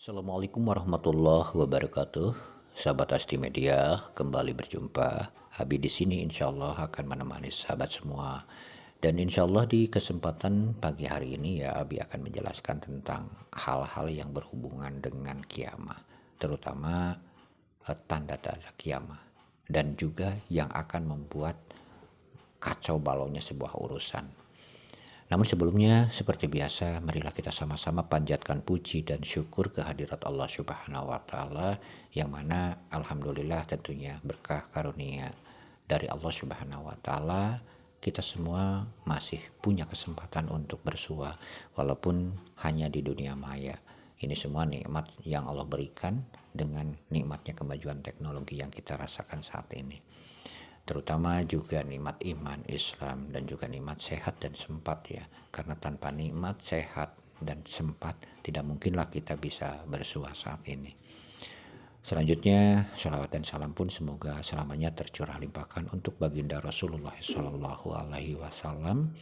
Assalamualaikum warahmatullahi wabarakatuh. Sahabat Asti Media, kembali berjumpa. Abi di sini insya Allah akan menemani sahabat semua. Dan insya Allah di kesempatan pagi hari ini ya Abi akan menjelaskan tentang hal-hal yang berhubungan dengan kiamah. Terutama tanda-tanda kiamah. Dan juga yang akan membuat kacau balaunya sebuah urusan. Namun sebelumnya, seperti biasa, marilah kita sama-sama panjatkan puji dan syukur kehadirat Allah Subhanahu wa Ta'ala, yang mana alhamdulillah tentunya berkah karunia dari Allah Subhanahu wa Ta'ala, kita semua masih punya kesempatan untuk bersua, walaupun hanya di dunia maya. Ini semua nikmat yang Allah berikan dengan nikmatnya kemajuan teknologi yang kita rasakan saat ini. Terutama juga nikmat iman, Islam, dan juga nikmat sehat dan sempat ya. Karena tanpa nikmat, sehat, dan sempat tidak mungkinlah kita bisa bersua saat ini. Selanjutnya, sholawat dan salam pun semoga selamanya tercurah limpahkan untuk baginda Rasulullah Shallallahu Alaihi Wasallam,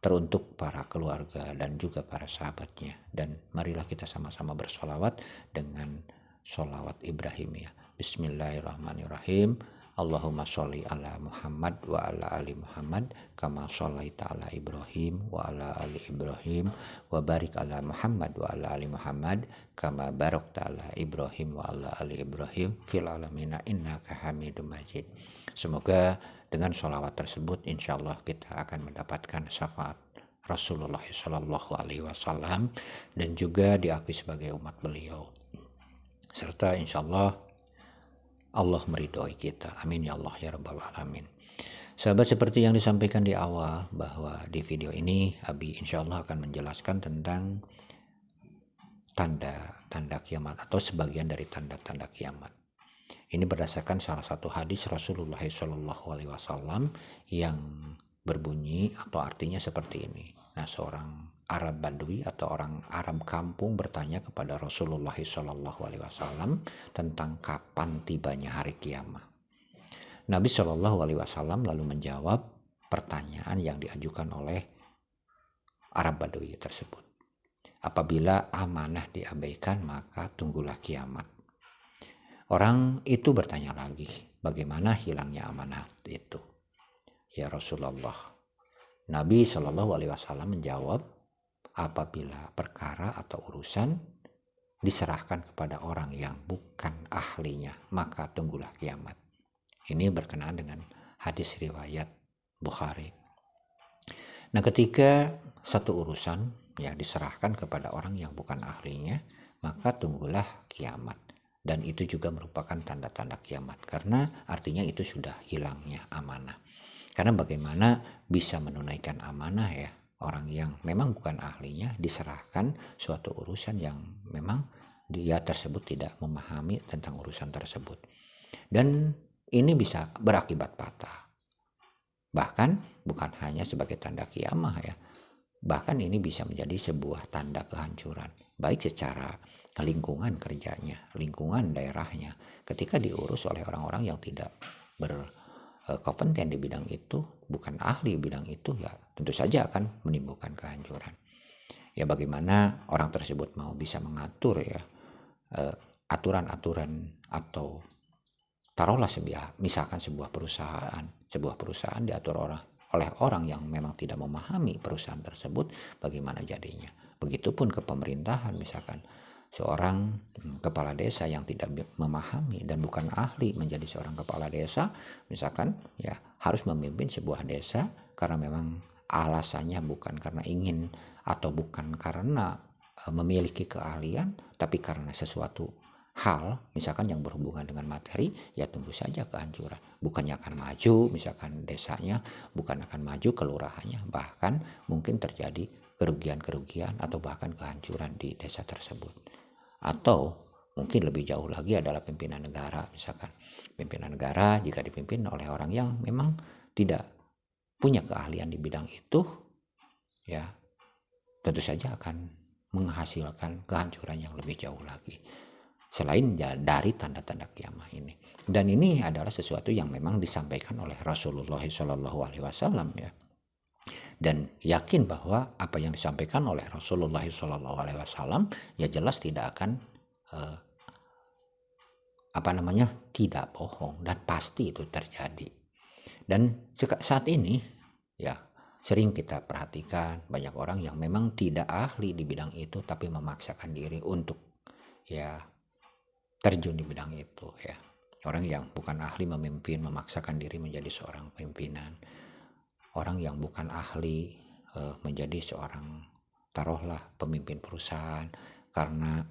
teruntuk para keluarga dan juga para sahabatnya. Dan marilah kita sama-sama bersolawat dengan sholawat Ibrahimiyah. Bismillahirrahmanirrahim. Allahumma sholli ala Muhammad wa ala ali Muhammad kama shollaita ala Ibrahim wa ala ali Ibrahim wa barik ala Muhammad wa ala ali Muhammad kama barakta ala Ibrahim wa ala ali Ibrahim fil alamina innaka Hamidum Majid. Semoga dengan sholawat tersebut insya Allah kita akan mendapatkan syafaat Rasulullah Shallallahu Alaihi Wasallam dan juga diakui sebagai umat beliau, serta insya Allah meridhoi kita. Amin ya Allah ya Rabbal Alamin. Sahabat, seperti yang disampaikan di awal bahwa di video ini Abi insya Allah akan menjelaskan tentang tanda-tanda kiamat atau sebagian dari tanda-tanda kiamat. Ini berdasarkan salah satu hadis Rasulullah Shallallahu Alaihi Wasallam yang berbunyi atau artinya seperti ini. Nah, seorang Arab Badui atau orang Arab kampung bertanya kepada Rasulullah Shallallahu Alaihi Wasallam tentang kapan tibanya hari kiamat. Nabi Shallallahu Alaihi Wasallam lalu menjawab pertanyaan yang diajukan oleh Arab Badui tersebut. Apabila amanah diabaikan maka tunggulah kiamat. Orang itu bertanya lagi, bagaimana hilangnya amanah itu? Ya Rasulullah. Nabi Shallallahu Alaihi Wasallam menjawab, apabila perkara atau urusan diserahkan kepada orang yang bukan ahlinya, maka tunggulah kiamat. Ini berkenaan dengan hadis riwayat Bukhari. Nah, ketika satu urusan ya diserahkan kepada orang yang bukan ahlinya, maka tunggulah kiamat. Dan itu juga merupakan tanda-tanda kiamat, karena artinya itu sudah hilangnya amanah. Karena bagaimana bisa menunaikan amanah ya, orang yang memang bukan ahlinya diserahkan suatu urusan yang memang dia tersebut tidak memahami tentang urusan tersebut. Dan ini bisa berakibat patah. Bahkan bukan hanya sebagai tanda kiamah ya. Bahkan ini bisa menjadi sebuah tanda kehancuran. Baik secara lingkungan kerjanya, lingkungan daerahnya. Ketika diurus oleh orang-orang yang tidak berkompeten di bidang itu, bukan ahli bidang itu, ya tentu saja akan menimbulkan kehancuran. Ya bagaimana orang tersebut mau bisa mengatur ya aturan-aturan atau taruhlah misalkan sebuah perusahaan diatur oleh orang yang memang tidak memahami perusahaan tersebut, bagaimana jadinya. Begitupun ke pemerintahan, misalkan seorang kepala desa yang tidak memahami dan bukan ahli menjadi seorang kepala desa, misalkan ya harus memimpin sebuah desa karena memang alasannya bukan karena ingin atau bukan karena memiliki keahlian, tapi karena sesuatu hal misalkan yang berhubungan dengan materi, ya tunggu saja kehancuran. Bukannya akan maju misalkan desanya, bukan akan maju kelurahannya, bahkan mungkin terjadi kerugian-kerugian atau bahkan kehancuran di desa tersebut. Atau mungkin lebih jauh lagi adalah pimpinan negara, misalkan pimpinan negara jika dipimpin oleh orang yang memang tidak punya keahlian di bidang itu, ya tentu saja akan menghasilkan kehancuran yang lebih jauh lagi. Selain dari tanda-tanda kiamat ini. Dan ini adalah sesuatu yang memang disampaikan oleh Rasulullah Shallallahu Alaihi Wasallam ya. dan yakin bahwa apa yang disampaikan oleh Rasulullah SAW ya jelas tidak akan eh, tidak bohong dan pasti itu terjadi. Dan saat ini ya sering kita perhatikan banyak orang yang memang tidak ahli di bidang itu tapi memaksakan diri untuk ya terjun di bidang itu ya. Orang yang bukan ahli memimpin memaksakan diri menjadi seorang pimpinan. Orang yang bukan ahli menjadi seorang taruhlah pemimpin perusahaan karena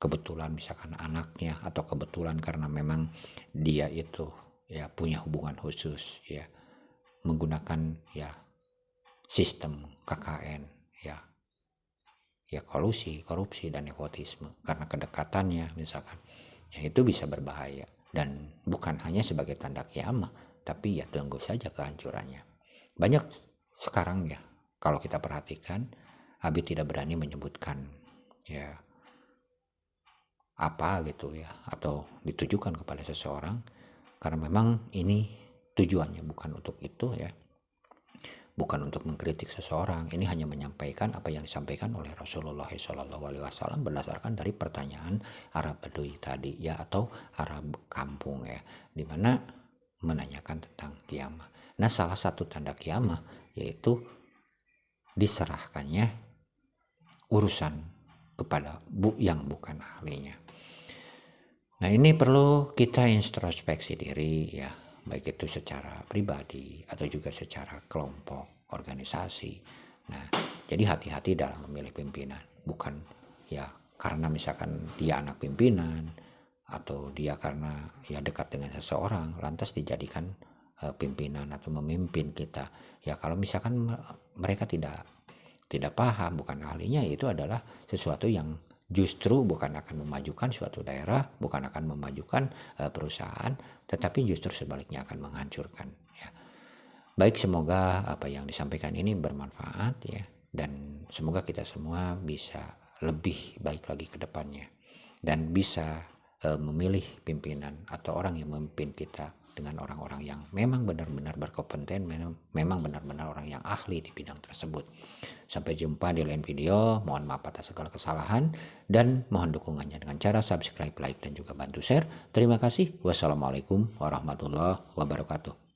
kebetulan misalkan anaknya atau kebetulan karena memang dia itu ya punya hubungan khusus ya menggunakan ya sistem KKN ya kolusi, korupsi dan nepotisme karena kedekatannya misalkan ya itu bisa berbahaya dan bukan hanya sebagai tanda kiamat tapi ya tunggu saja kehancurannya. Banyak sekarang ya kalau kita perhatikan Abi tidak berani menyebutkan ya apa gitu ya atau ditujukan kepada seseorang karena memang ini tujuannya bukan untuk itu ya, bukan untuk mengkritik seseorang. Ini hanya menyampaikan apa yang disampaikan oleh Rasulullah SAW berdasarkan dari pertanyaan Arab Badui tadi ya atau Arab kampung ya, dimana menanyakan tentang kiamah. Nah salah satu tanda kiamah yaitu diserahkannya urusan kepada yang bukan ahlinya. Nah ini perlu kita introspeksi diri ya, baik itu secara pribadi atau juga secara kelompok, organisasi. Nah jadi hati-hati dalam memilih pimpinan, bukan ya karena misalkan dia anak pimpinan atau dia karena ya dekat dengan seseorang lantas dijadikan pimpinan atau memimpin kita. Ya kalau misalkan mereka tidak paham, bukan ahlinya, itu adalah sesuatu yang justru bukan akan memajukan suatu daerah, bukan akan memajukan perusahaan, tetapi justru sebaliknya akan menghancurkan ya. Baik, semoga apa yang disampaikan ini bermanfaat ya, dan semoga kita semua bisa lebih baik lagi ke depannya dan bisa memilih pimpinan atau orang yang memimpin kita dengan orang-orang yang memang benar-benar berkompeten, memang benar-benar orang yang ahli di bidang tersebut. Sampai jumpa di lain video. Mohon maaf atas segala kesalahan dan mohon dukungannya dengan cara subscribe, like dan juga bantu share. Terima kasih. Wassalamualaikum warahmatullahi wabarakatuh.